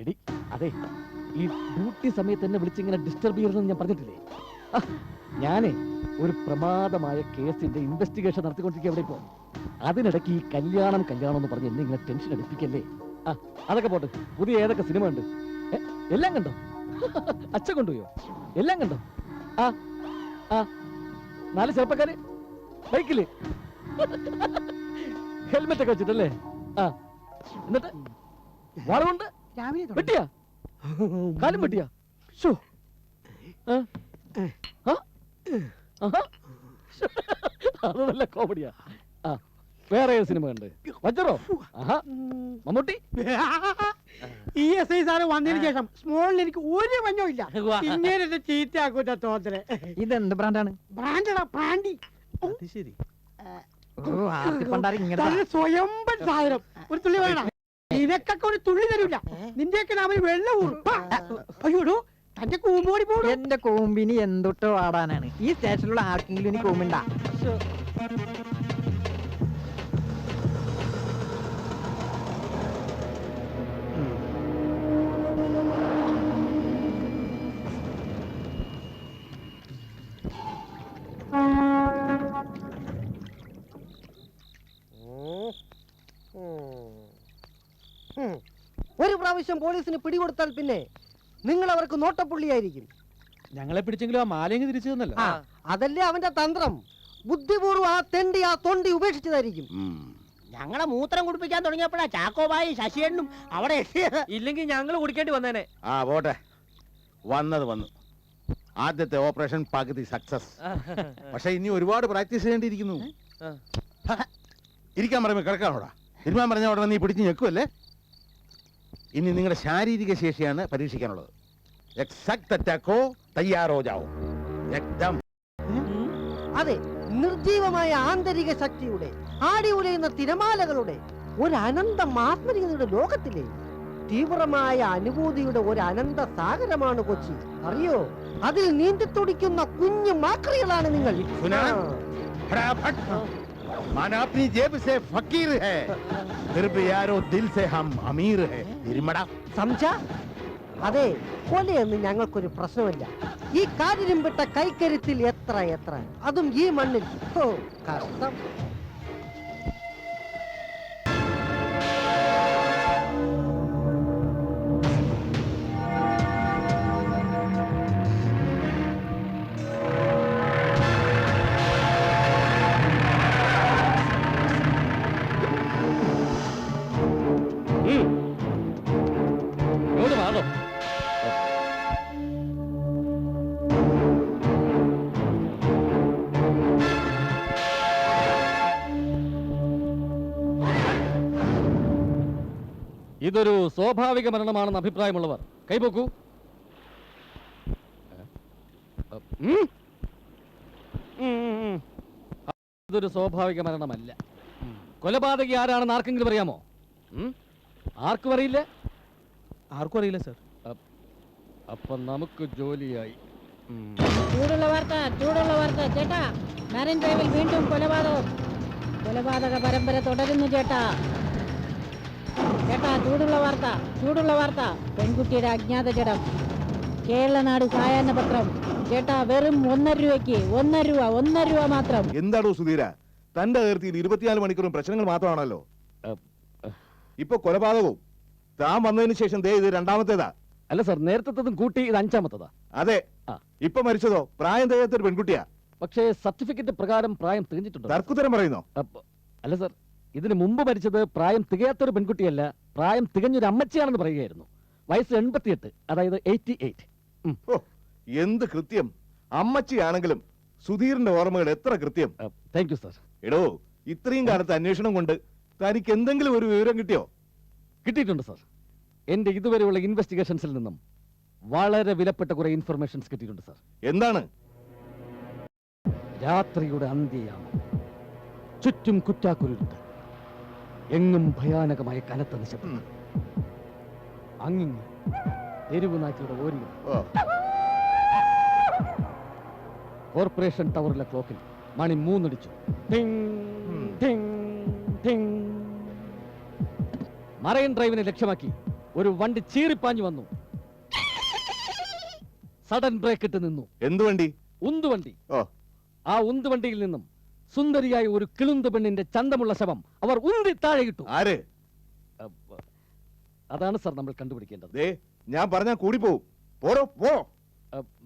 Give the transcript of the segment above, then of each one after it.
എടി അതെ, ഈ ഡ്യൂട്ടി സമയത്ത് എന്നെ വിളിച്ചിങ്ങനെ ഡിസ്റ്റർബ് ചെയ്യണമെന്ന് ഞാൻ പറഞ്ഞിട്ടില്ലേ? ഞാനേ ഒരു പ്രമാദമായ കേസിന്റെ ഇൻവെസ്റ്റിഗേഷൻ നടത്തിക്കൊണ്ടിരിക്കുക. എവിടെ ഇപ്പോ അതിനിടയ്ക്ക് ഈ കല്യാണം എന്ന് പറഞ്ഞ് എന്നെ ഇങ്ങനെ ടെൻഷൻ അടിപ്പിക്കല്ലേ? അതൊക്കെ പോട്ടെ, പുതിയ ഏതൊക്കെ സിനിമ ഉണ്ട്? എല്ലാം കണ്ടോ? അച്ഛ കൊണ്ടുപോയോ? എല്ലാം കണ്ടോ? ആ 4 ചെറുപ്പക്കാര് ബൈക്കില് ഹെൽമെറ്റ് ഒക്കെ വെച്ചിട്ടല്ലേ? എന്നിട്ട് വാളുകൊണ്ട് വെട്ടിയാ? കാലും വെട്ടിയാ? അത് നല്ല കോമഡിയാ. വേറെ ഏത് സിനിമ ഉണ്ട്? വജ്രോ? മമ്മൂട്ടി? ഈ എസ് ഐ സാറ് വന്നതിന് ശേഷം സ്മോളിൽ എനിക്ക് ഒരു മഞ്ഞോ ഇല്ല. ഇങ്ങനെ ചീത്തയാക്കൂട്ട തോന്നല്. ഇതെന്ത് ബ്രാൻഡാണ്? ബ്രാൻഡാ ബ്രാൻഡി. ശരി, സ്വയംബൻ സാധനം. ഒരു തുള്ളി വേണം. നിനക്കൊക്കെ ഒരു തുള്ളി തരൂല. നിന്റെയൊക്കെ നാമന് വെള്ളം ഊറും. അയ്യോടോ, തന്റെ കൂമ്പോടി പോടും. എന്റെ കൂമ്പിനി എന്തൊട്ടോ ആടാനാണ്. ഈ സ്റ്റേഷനിലുള്ള ആർക്കെങ്കിലും ഇനി കൂമ്പുണ്ടാ? ഒരു പ്രാവശ്യം പോലീസിന് പിടികൊടുത്താൽ പിന്നെ നിങ്ങൾ അവർക്ക് നോട്ടപ്പുള്ളിയായിരിക്കും. ഞങ്ങളെ പിടിച്ചെങ്കിലും ആ മാലയെങ്കിൽ തിരിച്ചു തന്നല്ലോ. അതല്ലേ അവന്റെ തന്ത്രം. ബുദ്ധിപൂർവ്വം ആ തെണ്ടി ആ തൊണ്ടി ഉപേക്ഷിച്ചതായിരിക്കും. ഞങ്ങളെ മൂത്രം കുടിപ്പിക്കാൻ തുടങ്ങിയപ്പോഴാ ചാക്കോബായി ശശിയണ്ണും അവിടെ എത്തിയത്. ഇല്ലെങ്കിൽ ഞങ്ങൾ കുടിക്കേണ്ടി വന്നേനെ. പോട്ടെ, വന്നു. ആദ്യത്തെ ഓപ്പറേഷൻ പകുതി സക്സസ്. പക്ഷെ ഇനി ഒരുപാട് പ്രാക്ടീസ് ചെയ്യേണ്ടിയിരിക്കുന്നു. ഇരിക്കാൻ പറയുമ്പോ കിടക്കാനോടാ? തിരുമാൻ പറഞ്ഞ ഉടനെ നീ പിടിച്ച് ഞെക്കുമല്ലേ? ഇനി നിങ്ങളുടെ ശാരീരിക ശേഷിയാണ് പരീക്ഷിക്കാനുള്ളത്. അതെ, നിർജീവമായ ആന്തരിക ശക്തിയുടെ ആടി ഉലയുന്ന തിരമാലകളുടെ ഒരു അനന്ത മാത്മരികതയുടെ ലോകത്തിലെ തീവ്രമായ അനുഭൂതിയുടെ ഒരു അനന്ത സാഗരമാണ് കൊച്ചി. അറിയോ? അതിൽ നീന്തി തുടിക്കുന്ന കുഞ്ഞു മാക്രികളാണ് നിങ്ങൾ. माना अपनी जेब से फकीर है, फिर भी यारो दिल से हम अमीर है. അതെ, കൊലയൊന്നും ഞങ്ങൾക്കൊരു പ്രശ്നമില്ല. ഈ കാരിരുമ്പിട്ട കൈക്കരുത്തിൽ എത്ര അതും ഈ മണ്ണിൽ. കഷ്ടം. ഇതൊരു സ്വാഭാവിക മരണമാണെന്ന് അഭിപ്രായമുള്ളവർ കൈപോക്കൂ. ഇതൊരു സ്വാഭാവിക മരണമല്ല. കൊലപാതകി ആരാണെന്ന് ആർക്കെങ്കിലും അറിയാമോ? ആർക്കും അറിയില്ല? ആർക്കും അറിയില്ല സർ. അപ്പൊ നമുക്ക് ജോലിയായി. ചൂടുള്ള വാർത്ത ചേട്ടാ. മറൈൻ ഡ്രൈവിൽ വീണ്ടും കൊലപാതക പരമ്പര തുടരുന്നു ചേട്ടാ. ചൂടുള്ള വാർത്ത. പെൺകുട്ടിയുടെ അജ്ഞാത ജഡം. കേരളനാട് സായാഹ്ന പത്രം ചേട്ടാ. വെറും 1.5 രൂപയ്ക്ക്. 1 രൂപ മാത്രം. എന്താണോ സുധീര, തന്റെ അതിർത്തിയിൽ 24 മണിക്കൂറും പ്രശ്നങ്ങൾ മാത്രമാണല്ലോ. ഇപ്പൊ കൊലപാതകവും. താൻ വന്നതിന് ശേഷം ഇത് 2ാമത്തേതാ. അല്ല സർ, നേരത്തേതും കൂട്ടി ഇത് 5ാമത്തേതാ. അതെ. ഇപ്പൊ മരിച്ചതോ പ്രായം തികയാത്തൊരു പെൺകുട്ടിയാ. പക്ഷേ സർട്ടിഫിക്കറ്റ് പ്രകാരം പ്രായം തികഞ്ഞിട്ടുണ്ട്. തർക്കുത്തരം പറയുന്നോ? അല്ല സർ, ഇതിനു മുമ്പ് മരിച്ചത് പ്രായം തികയാത്തൊരു പെൺകുട്ടിയല്ല, പ്രായം തികഞ്ഞൊരു അമ്മച്ചിയാണെന്ന് പറയുകയായിരുന്നു. വയസ്സ് 88, അതായത് 88. എന്ത് കൃത്യം! അമ്മച്ചിയാണെങ്കിലും സുധീറിന്റെ ഓർമ്മകൾ എത്ര കൃത്യം. Thank you sir. എടോ, ഇത്രയും കാലത്തെ അന്വേഷണം കൊണ്ട് തനിക്ക് എന്തെങ്കിലും ഒരു വിവരം കിട്ടിയോ? കിട്ടിയിട്ടുണ്ട് സർ. എന്റെ ഇതുവരെയുള്ള ഇൻവെസ്റ്റിഗേഷൻസിൽ നിന്നും വളരെ വിലപ്പെട്ട കുറെ ഇൻഫർമേഷൻസ് കിട്ടിയിട്ടുണ്ട് സർ. എന്താണ്? രാത്രിയുടെ അന്ത്യയാണ്. ചുറ്റും കുറ്റാക്കുരുട്ട്, എങ്ങും ഭയാനകമായ കനത്ത നിശബ്ദം. അങ്ങിങ്ങ് തെരുവ് നായ്ക്കളുടെ ഓരികൾ. കോർപ്പറേഷൻ ടവറിലെ ക്ലോക്കിൽ മണി 3 അടിച്ചു. ടിങ്, ടിങ്, ടിങ്. മറൈൻ ഡ്രൈവിനെ ലക്ഷ്യമാക്കി ഒരു വണ്ടി ചീറിപ്പാഞ്ഞു വന്നു. സഡൻ ബ്രേക്ക് ഇട്ട് നിന്നു. എന്ത് വണ്ടി? ഉന്തുവണ്ടി. ഓ, ആ ഉന്തുവണ്ടിയിൽ നിന്നും സുന്ദരിയായ ഒരു കിളുന്ത് പെണ്ണിന്റെ ചന്തമുള്ള ശവം അവർ ഉന്തി താഴെ ഇട്ടു. ആര്? അതാണ് സർ നമ്മൾ കണ്ടുപിടിക്കേണ്ടത്. ദേ, ഞാൻ പറഞ്ഞാൽ കൂടി പോവും. പോടോ, പോ.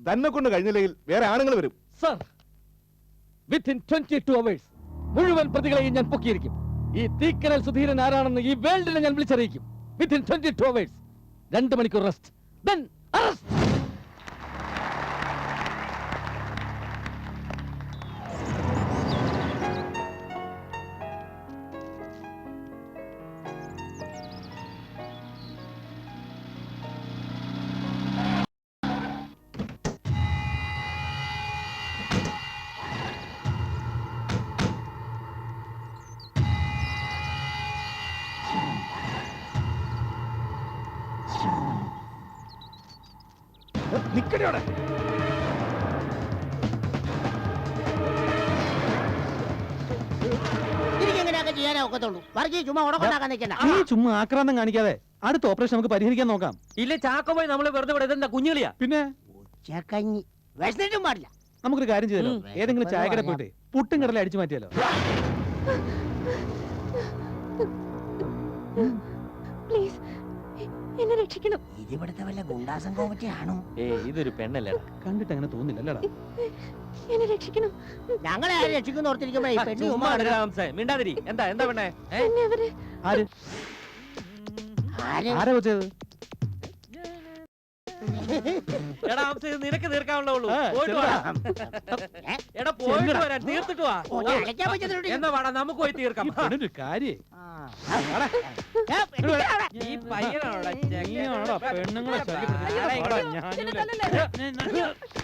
തന്നെ കൊണ്ട് കഴിഞ്ഞില്ലെങ്കിൽ വേറെ ആണുങ്ങൾ വരും. സർ, വിത്തിൻ 22 hours മുഴുവൻ പ്രതികളെയും ഞാൻ പൊക്കിയിരിക്കും. ഈ തീക്കനൽ സുധീരൻ ആരാണെന്ന് ഈ വേൾഡിനെ ഞാൻ വിളിച്ചറിയിക്കും. വിത്തിൻ 22 hours 2 മണിക്കൂർ റെസ്റ്റ്, then arrest. നിക്കടിയോടെ. എനിക്കെങ്ങനെയൊക്കെ ചെയ്യാനേ ഒക്കത്തുള്ളൂ. വർഗീസ് ചുമ്മാ ഉടക്കൊണ്ടാക്കാൻ നിൽക്കണ്ട. നീ ചുമ്മാ ആക്രാന്തം കാണിക്കാതെ അടുത്ത ഓപ്പറേഷൻ നമുക്ക് പരിഹരിക്കാൻ നോക്കാം. ഇല്ല ചാക്കോ പോയി നമ്മള് വെറുതെ വിട ഇതെന്താ കുഞ്ഞുകളിയാ? പിന്നെ ഉച്ചക്കഞ്ഞി വിശന്നിട്ടും പാടില്ല. നമുക്കൊരു കാര്യം ചെയ്തല്ലോ, ഏതെങ്കിലും ചായക്കട പോയിട്ട് പുട്ടും കടല അടിച്ചു മാറ്റിയാലോ? പ്ലീസ് എന്നെ രക്ഷിക്കണം. ഇതിവിടുത്തെ വല്ല ഗുണ്ടാസംഘം പറ്റിയാണോ? ഇതൊരു പെണ്ണല്ലേടാ. കണ്ടിട്ട് അങ്ങനെ തോന്നില്ലല്ലേടാ. എന്നെ രക്ഷിക്കണം. ഞങ്ങളെ ആരും രക്ഷിക്കുന്ന ഓർത്തിരിക്കുമ്പോഴേ ഈ പെണ്ണി ഉമ്മ മിണ്ടാതിരി. എന്താ എന്താ പെണ്ണേ? എന്നെ അവര് ആര്? ആരാ വെച്ചത്? എടാ ഹംസ, ഇത് നിനക്ക് തീർക്കാവുള്ളൂ. ആ, പോയിട്ട് വാ. എടാ പോയിട്ട് വരാൻ തീർത്തിട്ട് വാ. അടയ്ക്കാൻ പറ്റുന്നുണ്ട്. എന്നാ വാടാ നമുക്ക് പോയി തീർക്കാം. ഒരു കാര്യം ഈ പയ്യനാണോടാ നീയാണോടാ പെണ്ണുങ്ങളെ ശല്യപ്പെടുത്തുന്നത്? ആരാ ഇങ്ങോട്ട്? എന്നെ തല്ലല്ലേ?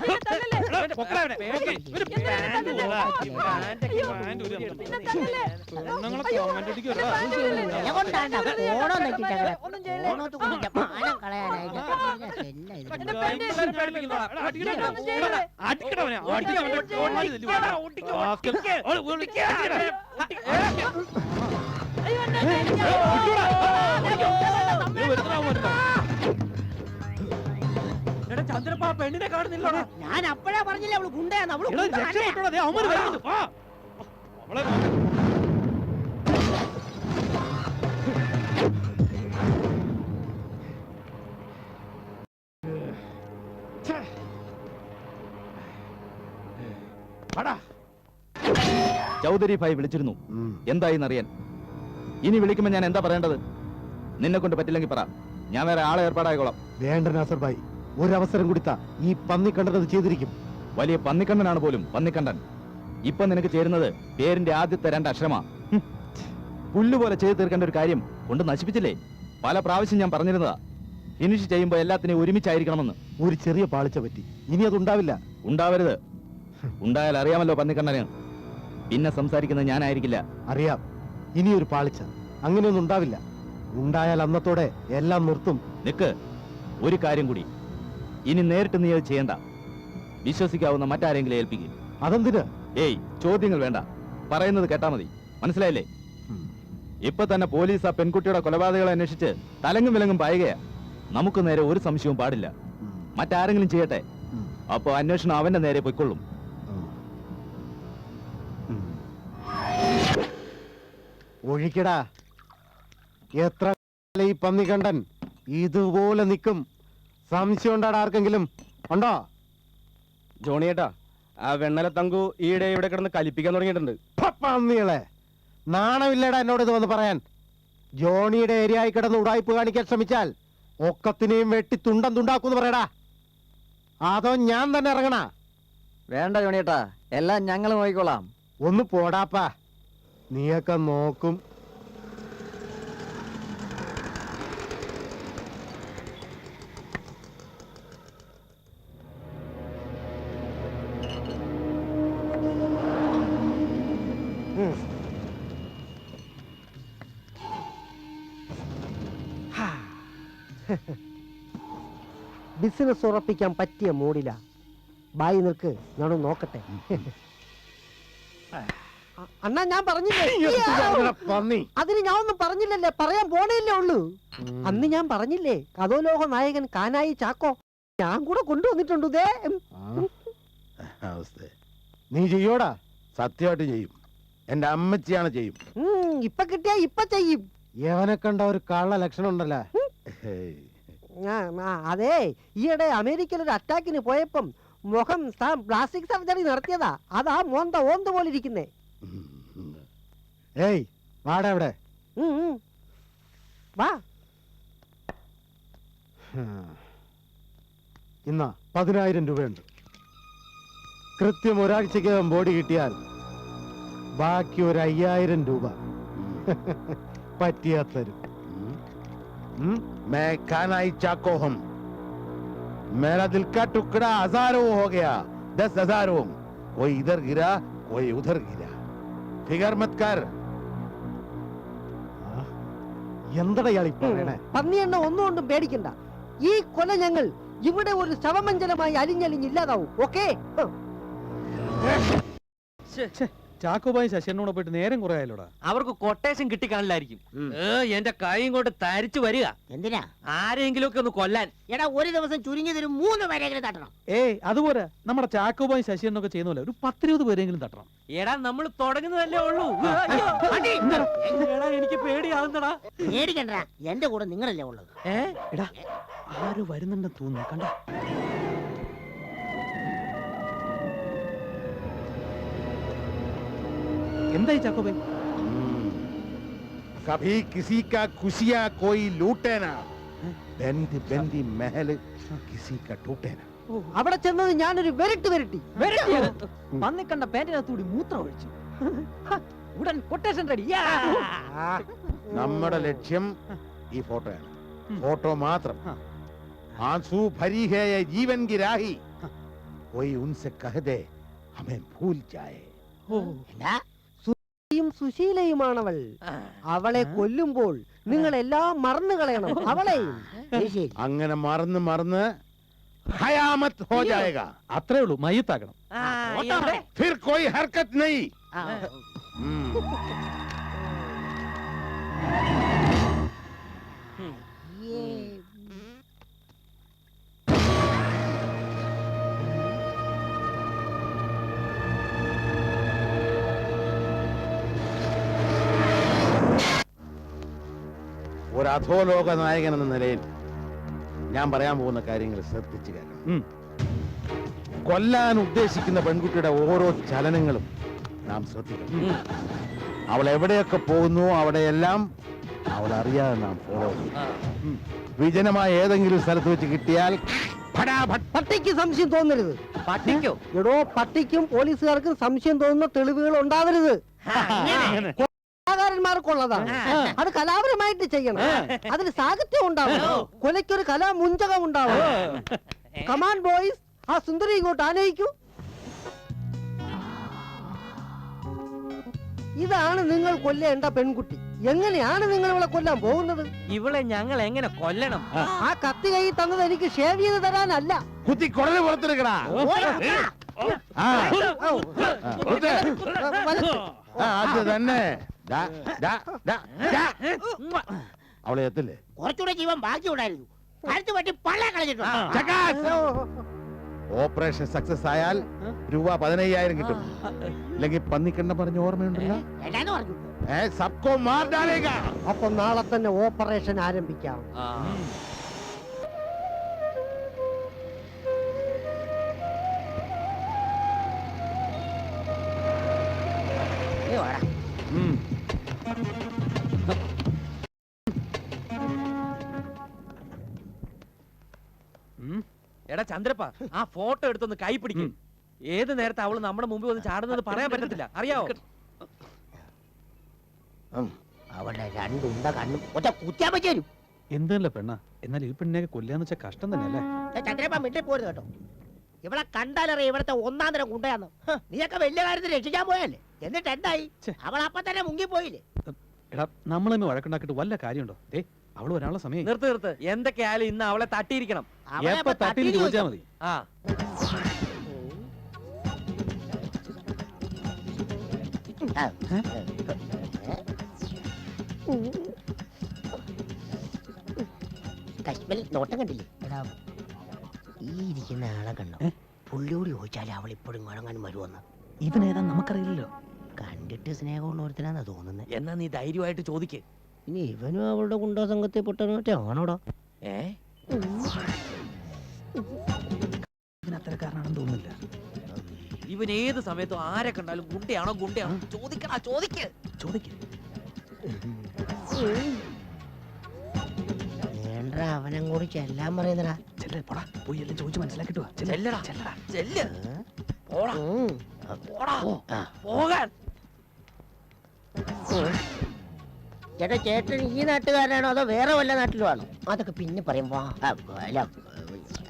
എന്നെ തല്ലല്ലേ? പൊക്കടാ അവനെ. ഒരു പാന്റ് ഊരാ. അയ്യോ. പാന്റ് ഊരി അങ്ങ്. എന്നെ തല്ലല്ലേ? പെണ്ണുങ്ങളെ comment അടിക്കുവോടാ? ഒന്നും ചെയ്യല്ലേ? അടിക്കടാ അവനെ. അടിക്കടാ അവനെ. കോൺവാലി തല്ലുവാ. റാസ്കൽ. ഓള് വീണ് അടിക്കടാ. അയ്യോ, എന്നെ പേടിക്കാ. എടാ ചന്ദ്രപ്പ പെണ്ണിനെ കാണുന്നില്ലോടാ. ഞാൻ അപ്പഴേ പറഞ്ഞില്ലേ അവള് ഗുണ്ടയാന്ന്. അവള് എടാ, ഗുണ്ട അല്ലേ? രക്ഷപ്പെട്ടോ, ദേ അവന്മാര് വരുന്നു. വാ. അവളെ ചൗധരി ഭായ് വിളിച്ചിരുന്നു. എന്തായിന്നറിയാൻ. ഇനി വിളിക്കുമ്പോ ഞാൻ എന്താ പറയേണ്ടത്? നിന്നെ കൊണ്ട് പറ്റില്ലെങ്കിൽ പറ, ഞാൻ വേറെ ആളെ ഏർപ്പാടായിക്കോളാം. വേണ്ട നാസർ ഭായ്, ഒരവസരം കൊടുത്ത ഈ പന്നി കണ്ടത് ചെയ്തിരിക്കും. വലിയ പന്നിക്കണ്ടനാണ് പോലും പന്നിക്കണ്ടൻ. ഇപ്പൊ നിനക്ക് ചേരുന്നത് പേരിന്റെ ആദ്യത്തെ 2 അക്ഷരമാ. പുല്ലുപോലെ ചെയ്തു തീർക്കേണ്ട ഒരു കാര്യം കൊണ്ട് നശിപ്പിച്ചില്ലേ? പല പ്രാവശ്യം ഞാൻ പറഞ്ഞിരുന്നതാ, ഫിനിഷ് ചെയ്യുമ്പോ എല്ലാത്തിനെയും ഒരുമിച്ചായിരിക്കണമെന്ന്. ഒരു ചെറിയ പാളിച്ച പറ്റി, ഇനി അതുണ്ടാവില്ല. ഉണ്ടാവരുത്. ഉണ്ടായാൽ അറിയാമല്ലോ പന്നിക്കണ്ടന്. പിന്നെ സംസാരിക്കുന്നത് ഞാനായിരിക്കില്ല. അറിയാം, ഇനിയൊരു പാളിച്ച അങ്ങനെയൊന്നും ഉണ്ടാവില്ല. ഉണ്ടായാൽ അന്നത്തോടെ എല്ലാം നിർത്തും. നിക്ക്, ഒരു കാര്യം കൂടി. ഇനി നേരിട്ട് നീ അത് ചെയ്യണ്ട. വിശ്വസിക്കാവുന്ന മറ്റാരെങ്കിലും ഏൽപ്പിക്കും. അതെന്തിന്? ഏയ്, ചോദ്യങ്ങൾ വേണ്ട, പറയുന്നത് കേട്ടാ മതി. മനസ്സിലായില്ലേ? ഇപ്പൊ തന്നെ പോലീസ് ആ പെൺകുട്ടിയുടെ കൊലപാതകളെ അന്വേഷിച്ച് തലങ്ങും വിലങ്ങും പായുകയാ. നമുക്ക് നേരെ ഒരു സംശയവും പാടില്ല. മറ്റാരെങ്കിലും ചെയ്യട്ടെ, അപ്പൊ അന്വേഷണം അവന്റെ നേരെ പൊയ്ക്കൊള്ളും. ഒഴിക്കടാ. എത്ര കാലം ഈ പന്നി കണ്ടൻ ഇതുപോലെ നിൽക്കും? സംശയം ഉണ്ടാടാ ആർക്കെങ്കിലും? ഉണ്ടോ? ജോണിയേട്ടാ, ആ വെണ്ണല തങ്കു ഈയിടെ ഇവിടെ കിടന്ന് കലിപ്പിക്കാൻ തുടങ്ങിയിട്ടുണ്ട്. പന്നികളെ, നാണമില്ലടാ എന്നോട് ഇത് വന്ന് പറയാൻ. ജോണിയുടെ ഏരിയയിൽ കിടന്ന് ഉടായ്പ് കാണിക്കാൻ ശ്രമിച്ചാൽ ഒക്കത്തിനെയും വെട്ടി തുണ്ടം തുണ്ടാക്കൂന്ന് പറയടാ. അതോ ഞാൻ തന്നെ ഇറങ്ങണ? വേണ്ട ജോണിയേട്ടാ, എല്ലാം ഞങ്ങൾ നോക്കിക്കോളാം. ഒന്ന് പോടാപ്പാ, നീയൊക്കെ നോക്കും. ബിസിനസ് ഉറപ്പിക്കാൻ പറ്റിയ മൂടില. ബായി നിൽക്ക്, ഞാനൊന്ന് നോക്കട്ടെ. അണ്ണാ ഞാൻ പറഞ്ഞില്ലേ, പന്നി. അതിന് ഞാൻ ഒന്നും പറഞ്ഞില്ലല്ലേ, പറയാൻ പോണേല്ലേ ഉള്ളൂ. അന്ന് ഞാൻ പറഞ്ഞില്ലേ, കഥോലോക നായകൻ കാനായി ചാക്കോ ഞാൻ കൂടെ കൊണ്ടുവന്നിട്ടുണ്ട്. ദേ അവസ്ഥ നീ ചെയ്യോടാ? സത്യമായിട്ട് ചെയ്യും. എന്റെ അമ്മച്ചിയാണ് ചെയ്യും. ഇപ്പൊ കിട്ടിയാ ഇപ്പൊ ചെയ്യും. യവനെ കണ്ട ഒരു കള്ള ലക്ഷണം ഉണ്ടല്ലോ. അതെ, ഈയിടെ അമേരിക്കയിൽ ഒരു അറ്റാക്കിന് പോയപ്പം മുഖം പ്ലാസ്റ്റിക് സർജറി നടത്തിയതാ. അതാ മോന്ത ഓന്ത് പോലെ ഇരിക്കുന്നേ. ഏയ് വാടാ ഇവിടെ. വാ. ഇന്നാ 10,000 രൂപയുണ്ട്. കൃത്യം ഒരാഴ്ചക്കകം ബോഡി കിട്ടിയാൽ ബാക്കി ഒരു 5,000 രൂപ പറ്റിയാ തരും. मैं कानाई चाको हम, मेरा दिल का टुकड़ा हजारों हो गया, 10,000. कोई इधर गिरा कोई उधर गिरा, फिगर मत कर. എന്തടാ ഇയാൾ ഇപ്പൊ പറയണേ? പന്നിയെണ്ണ ഒന്നുകൊണ്ടും പേടിക്കണ്ട. ഈ കൊല ഞങ്ങൾ ഇവിടെ ഒരു ശവമഞ്ചലമായി അലിഞ്ഞലിഞ്ഞില്ലാതാവും. ഓക്കേ? ചാക്കോബായി ശശിനോട് പോയിട്ട് നേരം കുറെ ആയല്ലോടാ. അവർക്ക് കൊട്ടേഷൻ കിട്ടിക്കാണില്ലായിരിക്കും. എന്റെ കൈയും കൊണ്ട് തരിച്ചു വരിക. എന്തിനാ? ആരെങ്കിലും ഒക്കെ ഒന്ന് കൊല്ലാൻ. എടാ, ഒരു ദിവസം ചുരുങ്ങിയതൊരു 3 പേരെങ്കിലും തട്ടണം. ഏയ് അതുപോലെ നമ്മുടെ ചാക്കോബായി ശശിനൊക്കെ ചെയ്യുന്ന പോലെ ഒരു 10-20 പേരെങ്കിലും തട്ടണം. എടാ നമ്മൾ തുടങ്ങുന്നതല്ലേ ഉള്ളൂ. എനിക്ക് പേടിയാവുന്നടാ. പേടിക്കണ്ട, എന്റെ കൂടെ നിങ്ങളല്ലേ ഉള്ളത്. എടാ ആരോ വരുന്നുണ്ടെന്ന് തോന്നുന്നു. കണ്ട എന്തായി ചാക്കോബായി? कभी किसी का खुशियां कोई लूटे ना, बंदी बंदी महल किसी का टूटे ना. അവിടെ ചെന്നത് ഞാനൊരു വെരട്ടി പന്നി കണ്ട പാന്റിനകത്തൂടി മൂത്രം ഒഴിച്ചു. ഉടൻ കൊട്ടേഷൻ റെഡി. നമ്മുടെ ലക്ഷ്യം ഈ ഫോട്ടോയാണ്. ഫോട്ടോ മാത്രം. आंसू भरी है ये जीवन की राही, कोई उनसे कह दे हमें भूल जाए. സുശീലയുമാണവൾ. അവളെ കൊല്ലുമ്പോൾ നിങ്ങൾ എല്ലാം മറന്നു കളയണം. അവളെയും. അങ്ങനെ മറന്ന് മറന്ന് ഖയാമത്ത് ഹോ ജായേഗാ. അത്രേ ഉള്ളൂ, മയ്യത്താക്കണം. फिर कोई हरकत नहीं. ഒരു അധോലോക നായകൻ എന്ന നിലയിൽ ഞാൻ പറയാൻ പോകുന്ന കാര്യങ്ങൾ ശ്രദ്ധിച്ചു കേൾക്കണം. കൊല്ലാൻ ഉദ്ദേശിക്കുന്ന പെൺകുട്ടിയുടെ ഓരോ ചലനങ്ങളും നാം ശ്രദ്ധിക്കണം. അവൾ എവിടെയൊക്കെ പോകുന്നു അവിടെയെല്ലാം അവൾ അറിയാതെ നാം ഫോളോ ചെയ്യും. വിജനമായ ഏതെങ്കിലും സ്ഥലത്ത് വെച്ച് കിട്ടിയാൽ പട്ടിക്ക് സംശയം തോന്നരുത്. പട്ടിക്കോ? എടോ, പട്ടിക്കും പോലീസുകാർക്കും സംശയം തോന്നുന്ന തെളിവുകൾ ഉണ്ടാവരുത്. കലാകാരന്മാർക്കുള്ളതാണ്. അത് കലാപരമായിട്ട് ചെയ്യണം. അതിന് സാഹിത്യം ഉണ്ടാവണം. കൊലയ്ക്കൊരു കലാമുഞ്ചകം ഉണ്ടാവണം. കമാൻ ബോയ്സ്, ആ സുന്ദരി ഇങ്ങോട്ട് ആനയിക്കൂ. ഇതാണ് നിങ്ങൾ കൊല്ലേണ്ട പെൺകുട്ടി. എങ്ങനെയാണ് നിങ്ങൾ ഇവളെ കൊല്ലാൻ പോകുന്നത്? ഇവളെ ഞങ്ങൾ എങ്ങനെ കൊല്ലണം? ആ കത്തി കൈ തന്നത് എനിക്ക് ഷേവ് ചെയ്ത് തരാനല്ല. കുത്തി കുടല് പുറത്തെടുക്കടാ. അത് തന്നെ. അവളെ എത്തില്ലേ? കുറച്ചുകൂടെ ജീവൻ ബാക്കിയുണ്ടായിരുന്നു. കഴുത്ത് പറ്റി പള്ള കളഞ്ഞിട്ടുണ്ട്. ഓപ്പറേഷൻ സക്സസ് ആയാൽ രൂപ 15,000 കിട്ടും. അല്ലെങ്കിൽ പന്നിക്കണ്ണ പറഞ്ഞ ഓർമ്മയുണ്ടല്ലോ. എന്താന്ന് പറഞ്ഞു? സബ്കോ മാർ ഡാലേഗാ. അപ്പൊ നാളെ തന്നെ ഓപ്പറേഷൻ ആരംഭിക്കാം. എടാ ചന്ദ്രപ്പ, ആ ഫോട്ടോ എടുത്തൊന്ന് കൈ പിടിക്കും. ഏത് നേരത്തെ അവള് നമ്മുടെ മുമ്പിൽ വന്ന് ചാടുന്നത് പറയാൻ പറ്റത്തില്ല, അറിയാവോ? അവളുടെ രണ്ടുണ്ട കണ്ണും ഒറ്റ കുത്തിയാൻ പറ്റും. എന്തല്ല പെണ്ണ, എന്നാൽ ഈ പെണ്ണിനെ കൊല്ലാന്ന് വെച്ചാൽ കഷ്ടം തന്നെയല്ലേ? ചന്ദ്രപ്പ മിണ്ടി പോരുത് കേട്ടോ. ഇവിടെ കണ്ടാലറിയ ഇവിടത്തെ 1-ാം തരം കുണ്ടയാന്ന്. നീയൊക്കെ വലിയ കാര്യത്തിൽ രക്ഷിക്കാൻ പോയല്ലേ? എന്നിട്ട് എന്തായി? അവൾ അപ്പൊ തന്നെ മുങ്ങിപ്പോയില്ലേ? എടാ, നമ്മളെന്നെ വഴക്കുണ്ടാക്കിട്ട് വല്ല കാര്യമുണ്ടോ? അവള് ഒരാളെ സമയം നിർത്ത്. എന്തൊക്കെയായാലും ഇന്ന് അവളെ തട്ടിയിരിക്കണം. എപ്പ തട്ടിന്ന് ചോദിച്ചാ മതി. കശ്മീരിൽ നോട്ടം കണ്ടില്ലേ എടാ ഈ ഇരിക്കുന്ന ആളെ കണ്ടോ പുള്ളിയോട് ചോദിച്ചാൽ അവൾ ഇപ്പോഴും മുഴങ്ങാനും വരുമെന്ന് ഇവനേതാ നമുക്കറിയില്ലല്ലോ. കണ്ടിട്ട് സ്നേഹമുള്ളവരത്തിനാന്നാ തോന്നുന്നത്. എന്നാ നീ ധൈര്യമായിട്ട് ചോദിക്ക്. ഇനി ഇവനും അവളുടെ ഗുണ്ടാ സംഘത്തിൽ പെട്ടവനൊറ്റ ആണോടാ? ഇവൻ അത്തരക്കാരനാണെന്ന് തോന്നുന്നില്ല. ഇവൻ ഏത് സമയത്തും ആരെ കണ്ടാലും ഗുണ്ടയാണോ ചോദിക്കടാ, ചോദിക്ക്. വേണ്ട അവനും കൂടി ചെല്ലാൻ പറയുന്നടാ. പോടാ, പോയി എല്ലാം ചോദിച്ചു മനസ്സിലാക്കിട്ട് വാ. ചെല്ല്. പോടാ. പോകാൻ. ചേട്ടാ ചേട്ടൻ ഈ നാട്ടുകാരനാണോ അതോ വേറെ വല്ല നാട്ടിലും ആണോ? അതൊക്കെ പിന്നെ പറയുമ്പോ അല്ല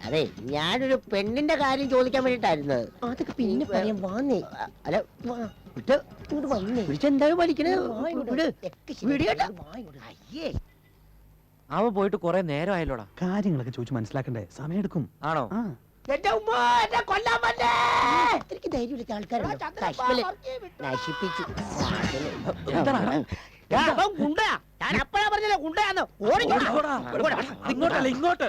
അതെ ഞാനൊരു പെണ്ണിന്റെ കാര്യം ചോദിക്കാൻ വേണ്ടിട്ടായിരുന്നു. അതൊക്കെ പിന്നെ പറയാം വാന്നേ. അല്ല വിട്ട് ഇങ്ങോട്ട് വന്നേ വിളിച്ചെന്തായാലും വലിക്കണേ. അവൻ പോയിട്ട് കുറെ നേരം ആയല്ലോടാ. കാര്യങ്ങളൊക്കെ ചോദിച്ചു മനസ്സിലാക്കണ്ടേ, സമയമെടുക്കും. ആണോ? എനിക്ക് ധൈര്യമില്ല ആൾക്കാരുണ്ടോ? കശ്മീരിൽ നശിപ്പിച്ചു. ഗുണ്ടയാ ഞാൻ അപ്പഴാ പറഞ്ഞല്ലോ ഗുണ്ടയാന്ന്. ഇങ്ങോട്ടല്ല, ഇങ്ങോട്ട്.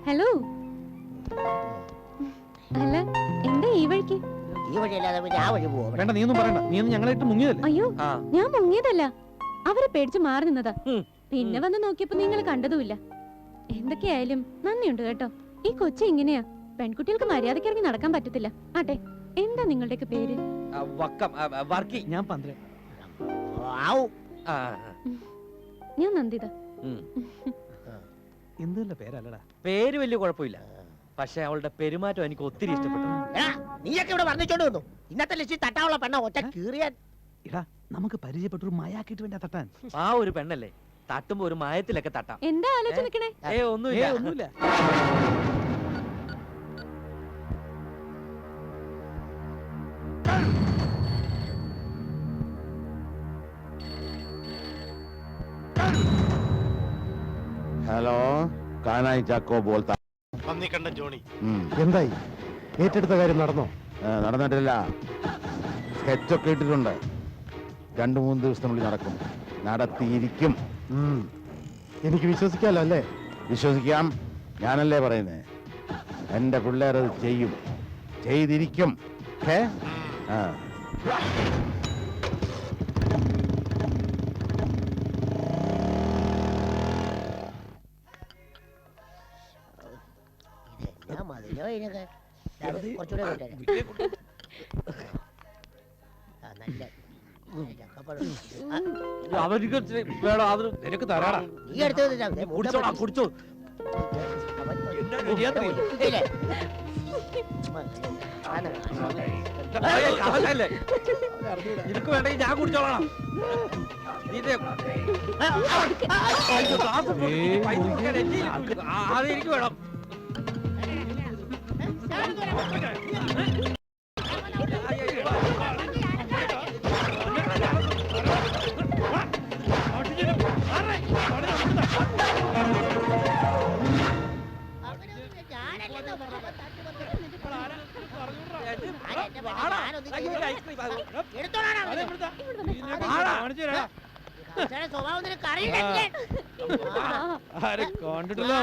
ഹലോ. അല്ല എന്താ ഈ വഴിക്ക്? ഈ വഴിയല്ലാതെ പിന്നെ ആ വഴി പോവാ. വേണ്ട, നീയൊന്നും പറയണ്ട. നീയൊന്നും ഞങ്ങളായിട്ട് മുങ്ങിയതല്ലേ? അയ്യോ ഞാൻ മുങ്ങിയതല്ല, അവരെ പേടിച്ച് മാറി നിന്നതാ. പിന്നെ വന്ന് നോക്കിയപ്പോ നിങ്ങൾ കണ്ടതുമില്ല. എന്തൊക്കെയായാലും നന്ദിയുണ്ട് കേട്ടോ. ഈ കൊച്ചി ഇങ്ങനെയാ, പെൺകുട്ടികൾക്ക് മര്യാദയ്ക്ക് ഇറങ്ങി നടക്കാൻ പറ്റത്തില്ല. ആട്ടെ എന്താ നിങ്ങളുടെയൊക്കെ പേര്? ഞാൻ പന്ത്രേ. ഞാൻ നന്ദിത. എന്തല്ല പേരല്ലടാ. പേര് വലിയ കുഴപ്പമില്ല, പക്ഷെ അവളുടെ പെരുമാറ്റം എനിക്ക് ഒത്തിരി ഇഷ്ടപ്പെട്ടു. നീയൊക്കെ ഇവിടെ വർണ്ണിച്ചോണ്ട് വന്നു. ഇന്നത്തെ ലിസ്റ്റിൽ തട്ടാനുള്ള പെണ്ണ ഒറ്റ കീറിയാൻ. എടാ നമുക്ക് പരിചയപ്പെട്ടൊരു മയാക്കിട്ട് വേണ്ട തട്ടാൻ. ആ ഒരു പെണ്ണല്ലേ, തട്ടുമ്പോ ഒരു മയത്തിലൊക്കെ തട്ടാം. എന്താ ആലോചന നിക്കണേ? ഒന്നുമില്ല. ഹലോ, കാനായി ചാക്കോ ബോൾത്താ. കണ്ട ജോണി എന്തായി? ഏറ്റെടുത്ത കാര്യം നടന്നോ? നടന്നിട്ടില്ല. സ്കെച്ചൊക്കെ ഇട്ടിട്ടുണ്ട്. 2-3 ദിവസത്തിനുള്ളിൽ നടക്കും. നടത്തിയിരിക്കും. എനിക്ക് വിശ്വസിക്കാലോ അല്ലേ? വിശ്വസിക്കാം, ഞാനല്ലേ പറയുന്നേ. എന്റെ പിള്ളേരത് ചെയ്യും, ചെയ്തിരിക്കും. നിനക്ക് തരാടാ. കുടിച്ചോ. നിനക്ക് വേണ്ടെങ്കിൽ ഞാൻ കുടിച്ചോളാം. അതെനിക്ക് വേണം. കണ്ടിട്ടില്ല.